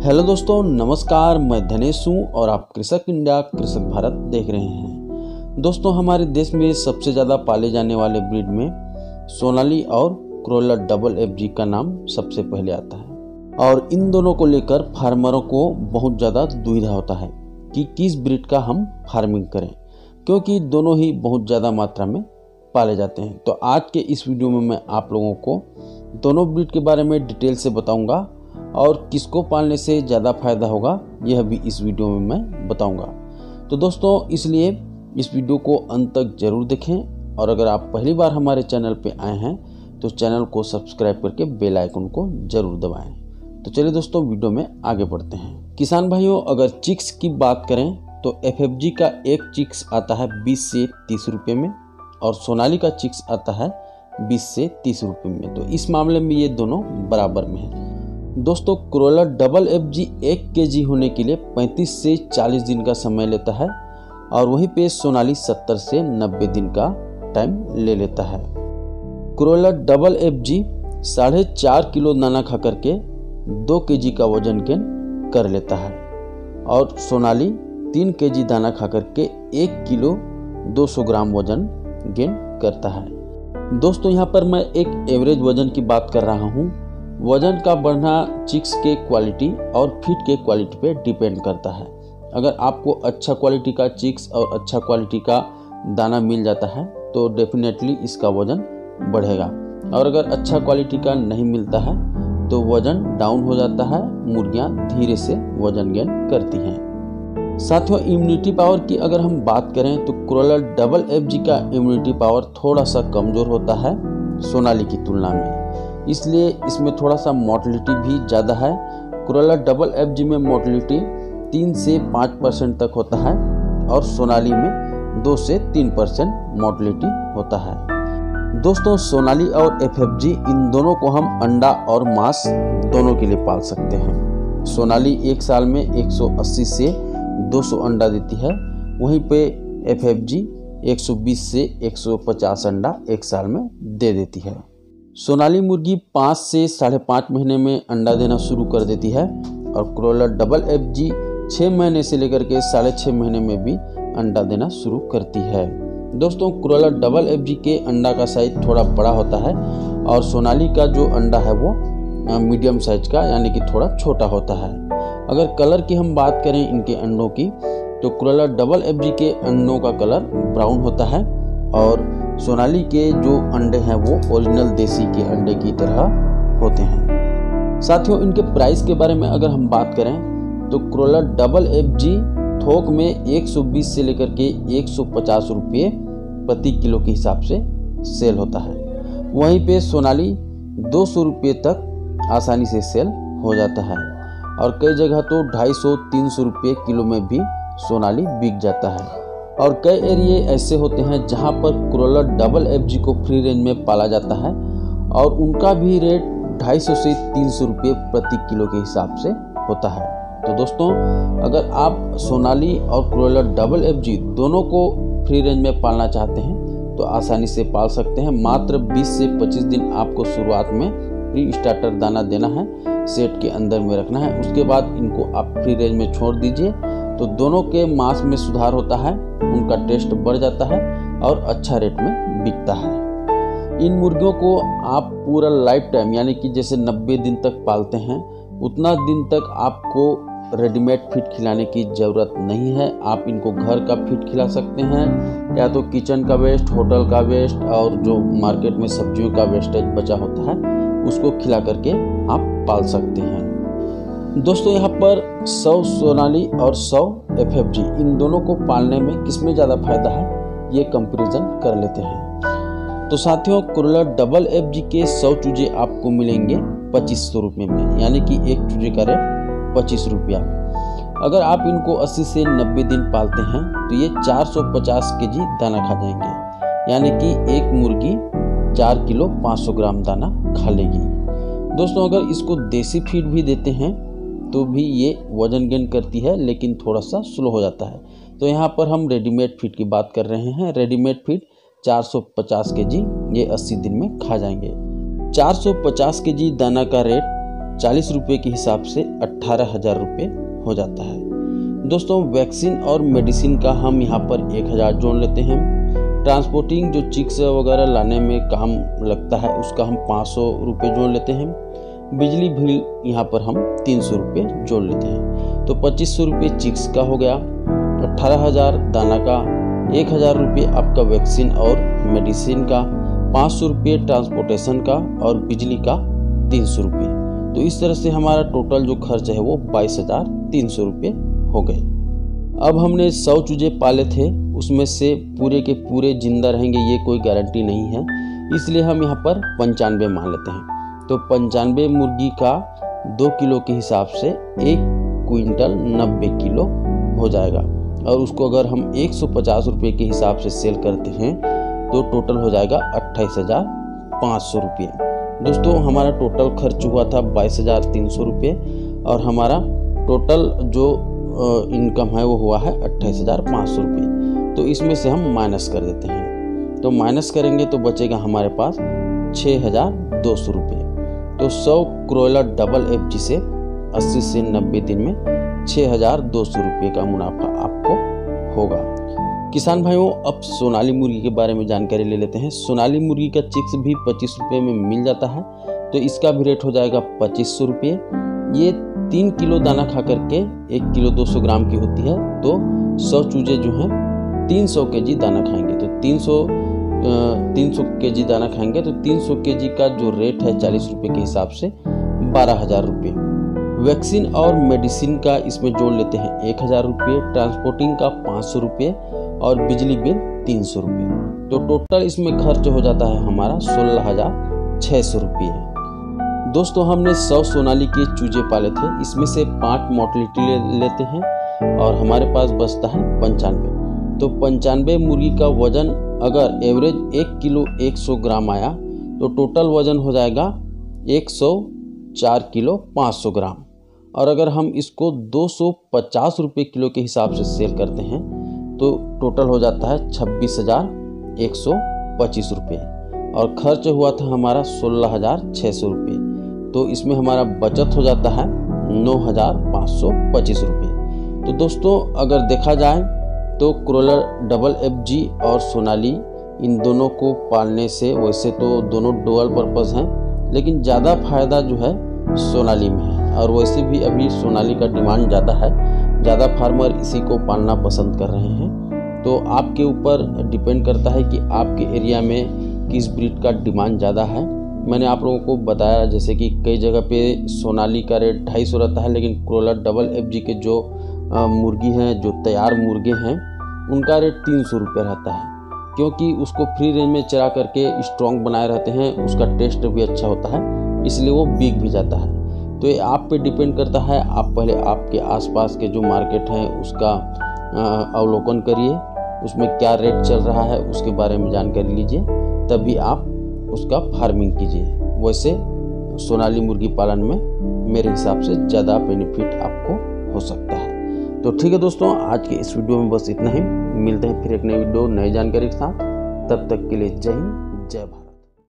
Hello दोस्तों, नमस्कार। मैं धनेश हूँ और आप कृषक इंडिया कृषक भारत देख रहे हैं। दोस्तों, हमारे देश में सबसे ज़्यादा पाले जाने वाले ब्रीड में सोनाली और क्रोला डबल FG का नाम सबसे पहले आता है और इन दोनों को लेकर फार्मरों को बहुत ज़्यादा दुविधा होता है कि किस ब्रीड का हम फार्मिंग करें, क्योंकि दोनों ही बहुत ज़्यादा मात्रा में पाले जाते हैं। तो आज के इस वीडियो में मैं आप लोगों को दोनों ब्रीड के बारे में डिटेल से बताऊंगा और किसको पालने से ज़्यादा फायदा होगा यह भी इस वीडियो में मैं बताऊंगा। तो दोस्तों, इसलिए इस वीडियो को अंत तक जरूर देखें और अगर आप पहली बार हमारे चैनल पे आए हैं तो चैनल को सब्सक्राइब करके बेल आइकन को जरूर दबाएं। तो चलिए दोस्तों, वीडियो में आगे बढ़ते हैं। किसान भाइयों, अगर चिक्स की बात करें तो FFG का एक चिक्स आता है 20 से 30 रुपये में और सोनाली का चिक्स आता है 20 से 30 रुपये में। तो इस मामले में ये दोनों बराबर में हैं। दोस्तों, क्रोला डबल FG 1 kg होने के लिए 35 से 40 दिन का समय लेता है और वहीं पे सोनाली 70 से 90 दिन का टाइम ले लेता है। क्रोला डबल FG 4.5 किलो दाना खा करके 2 kg का वजन गेन कर लेता है और सोनाली 3 kg दाना खा करके 1 किलो 200 ग्राम वजन गेन करता है। दोस्तों, यहाँ पर मैं एक एवरेज वजन की बात कर रहा हूँ। वजन का बढ़ना चिक्स के क्वालिटी और फीड के क्वालिटी पे डिपेंड करता है। अगर आपको अच्छा क्वालिटी का चिक्स और अच्छा क्वालिटी का दाना मिल जाता है तो डेफिनेटली इसका वजन बढ़ेगा और अगर अच्छा क्वालिटी का नहीं मिलता है तो वजन डाउन हो जाता है। मुर्गियां धीरे से वजन गेन करती हैं। साथियों, इम्यूनिटी पावर की अगर हम बात करें तो क्रोला डबल FG का इम्यूनिटी पावर थोड़ा सा कमज़ोर होता है सोनाली की तुलना में, इसलिए इसमें थोड़ा सा मोर्टेलिटी भी ज़्यादा है। क्रोला डबल FG में मोर्टेलिटी 3 से 5% तक होता है और सोनाली में 2 से 3% मोर्टेलिटी होता है। दोस्तों, सोनाली और FFG इन दोनों को हम अंडा और मांस दोनों के लिए पाल सकते हैं। सोनाली एक साल में 180 से 200 अंडा देती है, वहीं पे FFG 120 से 150 अंडा एक साल में दे देती है। सोनाली मुर्गी 5 से 5.5 महीने में अंडा देना शुरू कर देती है और क्रोला डबल FG 6 महीने से लेकर के 6.5 महीने में भी अंडा देना शुरू करती है। दोस्तों, क्रोला डबल FG के अंडा का साइज थोड़ा बड़ा होता है और सोनाली का जो अंडा है वो मीडियम साइज का यानी कि थोड़ा छोटा होता है। अगर कलर की हम बात करें इनके अंडों की तो क्रोला डबल FG के अंडों का कलर ब्राउन होता है और सोनाली के जो अंडे हैं वो ओरिजिनल देसी के अंडे की तरह होते हैं। साथियों, इनके प्राइस के बारे में अगर हम बात करें तो क्रोला डबल FG थोक में 120 से लेकर के 150 रुपये प्रति किलो के हिसाब से सेल होता है, वहीं पे सोनाली 200 रुपये तक आसानी से सेल हो जाता है और कई जगह तो 250-300 रुपये किलो में भी सोनाली बिक जाता है। और कई एरिए ऐसे होते हैं जहां पर क्रोला डबल FG को फ्री रेंज में पाला जाता है और उनका भी रेट 250 से 300 रुपये प्रति किलो के हिसाब से होता है। तो दोस्तों, अगर आप सोनाली और क्रोला डबल FG दोनों को फ्री रेंज में पालना चाहते हैं तो आसानी से पाल सकते हैं। मात्र 20 से 25 दिन आपको शुरुआत में प्री स्टार्टर दाना देना है, सेट के अंदर में रखना है। उसके बाद इनको आप फ्री रेंज में छोड़ दीजिए तो दोनों के मांस में सुधार होता है, उनका टेस्ट बढ़ जाता है और अच्छा रेट में बिकता है। इन मुर्गियों को आप पूरा लाइफ टाइम यानी कि जैसे 90 दिन तक पालते हैं उतना दिन तक आपको रेडीमेड फीड खिलाने की ज़रूरत नहीं है। आप इनको घर का फीड खिला सकते हैं या तो किचन का वेस्ट, होटल का वेस्ट और जो मार्केट में सब्जियों का वेस्टेज बचा होता है उसको खिला करके आप पाल सकते हैं। दोस्तों, यहाँ पर 100 सोनाली और 100 FFG इन दोनों को पालने में किसमें ज़्यादा फायदा है ये कंपैरिजन कर लेते हैं। तो साथियों, क्रोला डबल FG के 100 चूजे आपको मिलेंगे 2500 रुपये में, यानी कि एक चूजे का रेट 25 रुपया। अगर आप इनको 80 से 90 दिन पालते हैं तो ये 450 kg दाना खा जाएंगे, यानी कि एक मुर्गी 4 किलो 500 ग्राम दाना खा लेगी। दोस्तों, अगर इसको देसी फीड भी देते हैं तो भी ये वजन गेन करती है लेकिन थोड़ा सा स्लो हो जाता है। तो यहाँ पर हम रेडीमेड फीड की बात कर रहे हैं। रेडीमेड फीड 450 kg ये 80 दिन में खा जाएंगे। 450 kg दाना का रेट 40 रुपये के हिसाब से 18,000 रुपये हो जाता है। दोस्तों वैक्सीन और मेडिसिन का हम यहाँ पर 1,000 जोड़ लेते हैं। ट्रांसपोर्टिंग जो चिक्स वगैरह लाने में काम लगता है उसका हम 500 रुपये जोड़ लेते हैं। बिजली बिल यहाँ पर हम 300 रुपये जोड़ लेते हैं। तो 2500 रुपये चिक्स का हो गया, 18,000 दाना का, 1,000 रुपये आपका वैक्सीन और मेडिसिन का, 500 रुपये ट्रांसपोर्टेशन का और बिजली का 300 रुपये। तो इस तरह से हमारा टोटल जो खर्च है वो 22,300 रुपये हो गए। अब हमने 100 चूजे पाले थे, उसमें से पूरे के पूरे जिंदा रहेंगे ये कोई गारंटी नहीं है, इसलिए हम यहाँ पर 95 मान लेते हैं। तो 95 मुर्गी का 2 किलो के हिसाब से 1 क्विंटल 90 किलो हो जाएगा। और उसको अगर हम 150 रुपये के हिसाब से सेल करते हैं तो टोटल हो जाएगा 28,500 रुपये। दोस्तों हमारा टोटल खर्च हुआ था 22,300 रुपये और हमारा टोटल जो इनकम है वो हुआ है 28,500 रुपये। तो इसमें से हम माइनस कर देते हैं, तो माइनस करेंगे तो बचेगा हमारे पास 6,200 रुपये। तो 100 क्रोयलर डबल FG से 80 से 90 दिन में 6,200 रुपये का मुनाफा आपको होगा। किसान भाइयों अब सोनाली मुर्गी के बारे में जानकारी ले लेते हैं। सोनाली मुर्गी का चिक्स भी 25 रुपये में मिल जाता है, तो इसका भी रेट हो जाएगा 2500 रुपये। ये 3 किलो दाना खा करके 1 किलो 200 ग्राम की होती है, तो 100 चूजे जो हैं 300 kg दाना खाएंगे। तो 300 kg दाना खाएंगे तो 300 kg का जो रेट है 40 रुपये के हिसाब से 12,000 रुपये। वैक्सीन और मेडिसिन का इसमें जोड़ लेते हैं 1,000 रुपये, ट्रांसपोर्टिंग का 500 रुपये और बिजली बिल 300 रुपये। तो टोटल इसमें खर्च हो जाता है हमारा 16,600 रुपये। दोस्तों हमने 100 सोनाली के चूजे पाले थे, इसमें से 5 मोर्टेलिटी लेते हैं और हमारे पास बचता है 95। तो 95 मुर्गी का वजन अगर एवरेज 1 किलो 100 ग्राम आया तो टोटल वजन हो जाएगा 104 किलो 500 ग्राम। और अगर हम इसको 250 रुपये किलो के हिसाब से सेल करते हैं तो टोटल हो जाता है 26,125 रुपये और खर्च हुआ था हमारा 16,600 रुपये। तो इसमें हमारा बचत हो जाता है 9,525 रुपये। तो दोस्तों अगर देखा जाए तो क्रोलर डबल FG और सोनाली इन दोनों को पालने से वैसे तो दोनों डुअल पर्पस हैं, लेकिन ज़्यादा फायदा जो है सोनाली में है। और वैसे भी अभी सोनाली का डिमांड ज़्यादा है, ज़्यादा फार्मर इसी को पालना पसंद कर रहे हैं। तो आपके ऊपर डिपेंड करता है कि आपके एरिया में किस ब्रीड का डिमांड ज़्यादा है। मैंने आप लोगों को बताया जैसे कि कई जगह पे सोनाली का रेट 250 रहता है, लेकिन क्रोलर डबल FG के जो मुर्गी हैं, जो तैयार मुर्गे हैं, उनका रेट 300 रुपये रहता है, क्योंकि उसको फ्री रेंज में चरा करके स्ट्रॉन्ग बनाए रहते हैं, उसका टेस्ट भी अच्छा होता है, इसलिए वो बिक भी जाता है। तो ये आप पे डिपेंड करता है, आप पहले आपके आसपास के जो मार्केट हैं उसका अवलोकन करिए, उसमें क्या रेट चल रहा है उसके बारे में जानकारी लीजिए, तभी आप उसका फार्मिंग कीजिए। वैसे सोनाली मुर्गी पालन में मेरे हिसाब से ज़्यादा बेनिफिट आपको हो सकता है। तो ठीक है दोस्तों, आज के इस वीडियो में बस इतना ही। मिलते हैं फिर एक नई वीडियो नई जानकारी के साथ। तब तक के लिए जय हिंद, जय भारत।